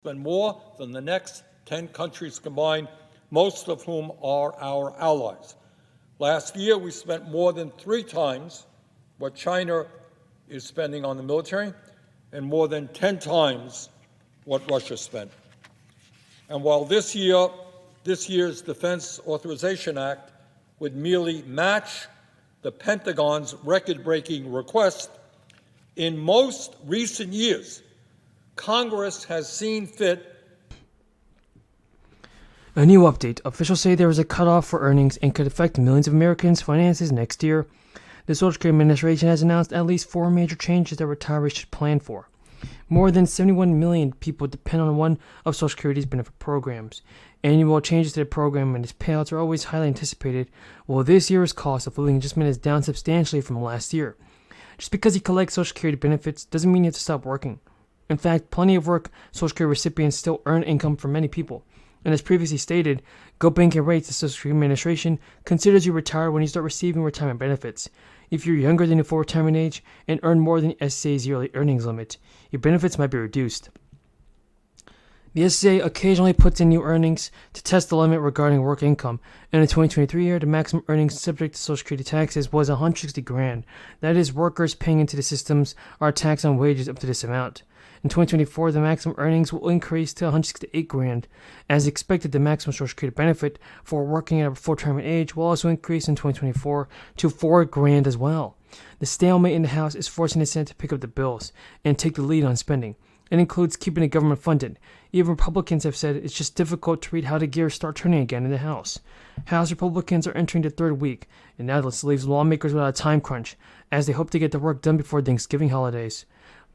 spend more than the next 10 countries combined, most of whom are our allies. Last year, we spent more than 3 times what China is spending on the military and more than 10 times what Russia spent. And while this year's Defense Authorization Act would merely match the Pentagon's record-breaking request, in most recent years, Congress has seen fit. A new update. Officials say there is a cutoff for earnings and could affect millions of Americans' finances next year. The Social Security Administration has announced at least 4 major changes that retirees should plan for. More than 71 million people depend on one of Social Security's benefit programs. Annual changes to the program and its payouts are always highly anticipated, while this year's cost of living adjustment is down substantially from last year. Just because you collect Social Security benefits doesn't mean you have to stop working. In fact, plenty of Social Security recipients still earn income for many people. And as previously stated, Go Banking Rates, the Social Security Administration, considers you retired when you start receiving retirement benefits. If you're younger than the full retirement age and earn more than the SSI's yearly earnings limit, your benefits might be reduced. The SSI occasionally puts in new earnings to test the limit regarding work income. In the 2023 year, the maximum earnings subject to Social Security taxes was $160,000. That is, workers paying into the systems are taxed on wages up to this amount. In 2024, the maximum earnings will increase to $168,000. As expected, the maximum Social Security benefit for working at a full retirement age will also increase in 2024 to $4,000 as well. The stalemate in the House is forcing the Senate to pick up the bills and take the lead on spending. It includes keeping the government funded. Even Republicans have said it's just difficult to read how the gears start turning again in the House. House Republicans are entering the 3rd week, and now this leaves lawmakers without a time crunch, as they hope to get the work done before Thanksgiving holidays.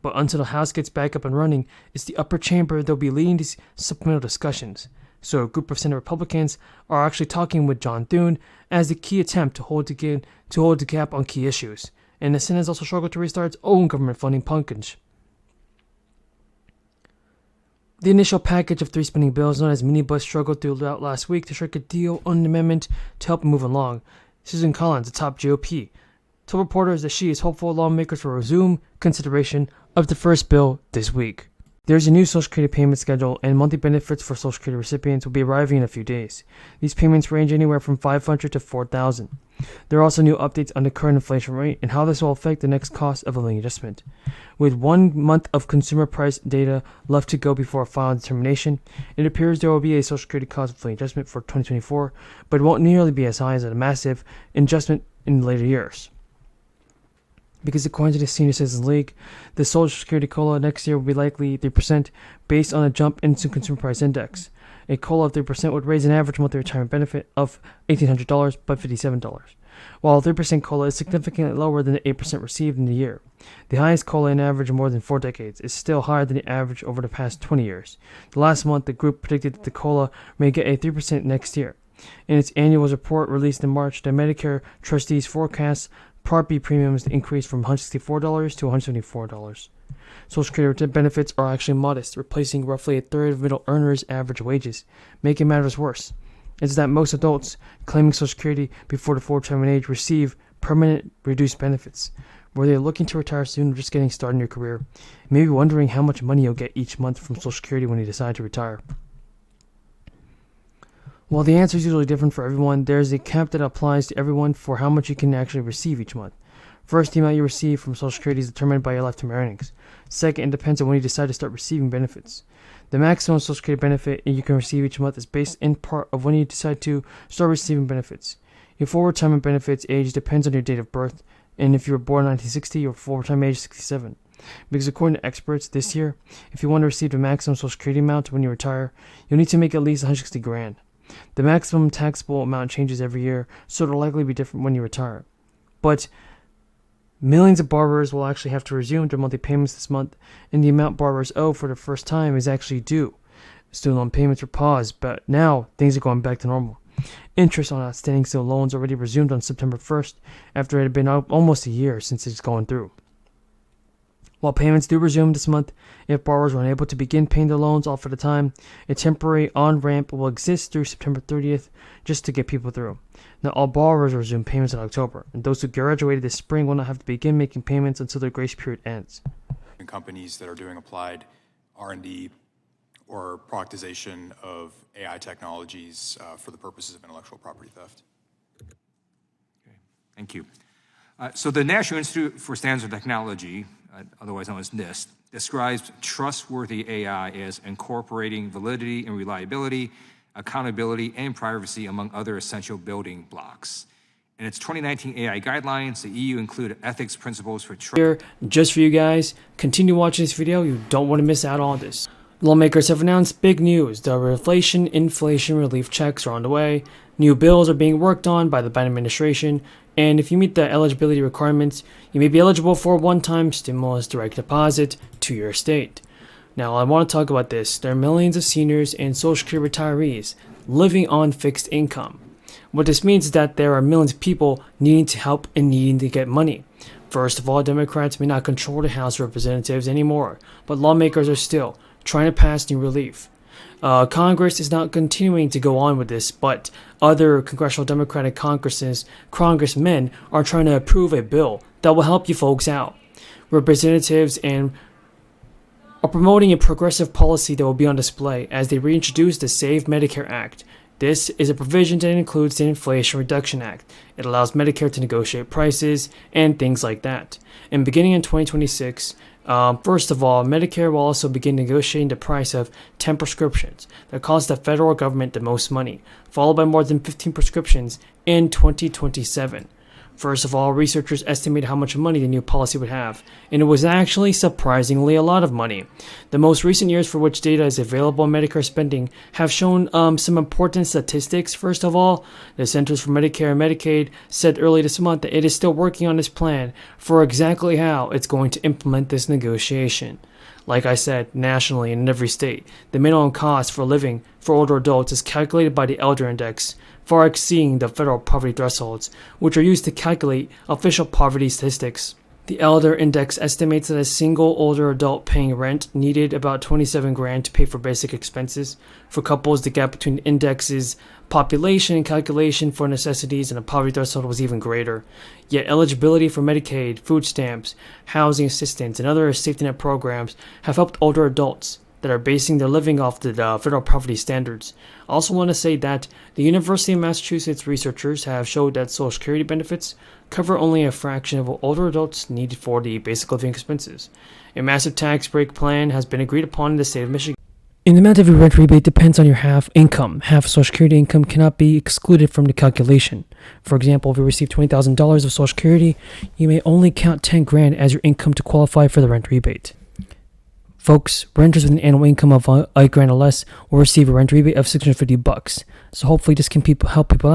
But until the House gets back up and running, it's the upper chamber that will be leading these supplemental discussions. So a group of Senate Republicans are actually talking with John Thune as the key attempt to hold the gap on key issues. And the Senate has also struggled to restart its own government funding package. The initial package of 3 spending bills, known as Minibus, struggled throughout last week to strike a deal on an amendment to help move along. Susan Collins, the top GOP, told reporters that she is hopeful lawmakers will resume consideration of the first bill this week. There's a new Social Security payment schedule, and monthly benefits for Social Security recipients will be arriving in a few days. These payments range anywhere from $500 to $4,000. There are also new updates on the current inflation rate and how this will affect the next cost of a living adjustment. With 1 month of consumer price data left to go before a final determination, it appears there will be a Social Security cost of living adjustment for 2024, but it won't nearly be as high as a massive adjustment in later years. Because according to the Senior Citizens League, the Social Security COLA next year will be likely 3% based on a jump in the Consumer Price Index. A COLA of 3% would raise an average monthly retirement benefit of $1,800 by $57, while a 3% COLA is significantly lower than the 8% received in the year. The highest COLA in average in more than 4 decades is still higher than the average over the past 20 years. Last month, the group predicted that the COLA may get a 3% next year. In its annual report released in March, the Medicare trustees forecast Part B premiums increased from $164 to $174. Social Security benefits are actually modest, replacing roughly a third of middle earners' average wages. Making matters worse is that most adults claiming Social Security before the full retirement age receive permanent reduced benefits. Whether you're looking to retire soon or just getting started in your career, you may be wondering how much money you'll get each month from Social Security when you decide to retire. While the answer is usually different for everyone, there is a cap that applies to everyone for how much you can actually receive each month. First, the amount you receive from Social Security is determined by your lifetime earnings. Second, it depends on when you decide to start receiving benefits. The maximum Social Security benefit you can receive each month is based in part of when you decide to start receiving benefits. Your full retirement benefits age depends on your date of birth, and if you were born in 1960, your full retirement age is 67. Because according to experts, this year, if you want to receive the maximum Social Security amount when you retire, you'll need to make at least $160,000. The maximum taxable amount changes every year, so it'll likely be different when you retire. But millions of borrowers will actually have to resume their monthly payments this month, and the amount borrowers owe for the first time is actually due. Student loan payments were paused, but now things are going back to normal. Interest on outstanding student loans already resumed on September 1st, after it had been almost a year since it's gone through. While payments do resume this month, if borrowers are unable to begin paying their loans off at a time, a temporary on-ramp will exist through September 30th just to get people through. Now, all borrowers will resume payments in October, and those who graduated this spring will not have to begin making payments until their grace period ends. Companies that are doing applied R&D or productization of AI technologies for the purposes of intellectual property theft. Okay, thank you. So the National Institute for Standards and Technology, otherwise known as NIST, describes trustworthy AI as incorporating validity and reliability, accountability, and privacy among other essential building blocks. In its 2019 AI guidelines, the EU included ethics principles for Here, just for you guys, continue watching this video. You don't want to miss out on this. Lawmakers have announced big news. The inflation relief checks are on the way. New bills are being worked on by the Biden administration. And if you meet the eligibility requirements, you may be eligible for a one-time stimulus direct deposit to your state. Now, I want to talk about this. There are millions of seniors and Social Security retirees living on fixed income. What this means is that there are millions of people needing to help and needing to get money. First of all, Democrats may not control the House of Representatives anymore, but lawmakers are still trying to pass new relief. Congress is not continuing to go on with this, but other congressional Democratic congressmen are trying to approve a bill that will help you folks out. Representatives and are promoting a progressive policy that will be on display as they reintroduce the Save Medicare Act. This is a provision that includes the Inflation Reduction Act. It allows Medicare to negotiate prices and things like that. And beginning in 2026, first of all, Medicare will also begin negotiating the price of 10 prescriptions that cost the federal government the most money, followed by more than 15 prescriptions in 2027. First of all, researchers estimated how much money the new policy would have, and it was actually surprisingly a lot of money. The most recent years for which data is available on Medicare spending have shown some important statistics. First of all, the Centers for Medicare and Medicaid said early this month that it is still working on this plan for exactly how it's going to implement this negotiation. Like I said, nationally and in every state, the minimum cost for living for older adults is calculated by the Elder Index, far exceeding the federal poverty thresholds, which are used to calculate official poverty statistics. The Elder Index estimates that a single older adult paying rent needed about $27,000 to pay for basic expenses. For couples, the gap between the index's population and calculation for necessities and the poverty threshold was even greater. Yet eligibility for Medicaid, food stamps, housing assistance, and other safety net programs have helped older adults that are basing their living off the federal poverty standards. I also want to say that the University of Massachusetts researchers have showed that Social Security benefits cover only a fraction of what older adults need for the basic living expenses. A massive tax break plan has been agreed upon in the state of Michigan. And the amount of your rent rebate depends on your half income. Half Social Security income cannot be excluded from the calculation. For example, if you receive $20,000 of Social Security, you may only count $10,000 as your income to qualify for the rent rebate. Folks, renters with an annual income of $8,000 or less will receive a rent rebate of $650. So hopefully this can help people out.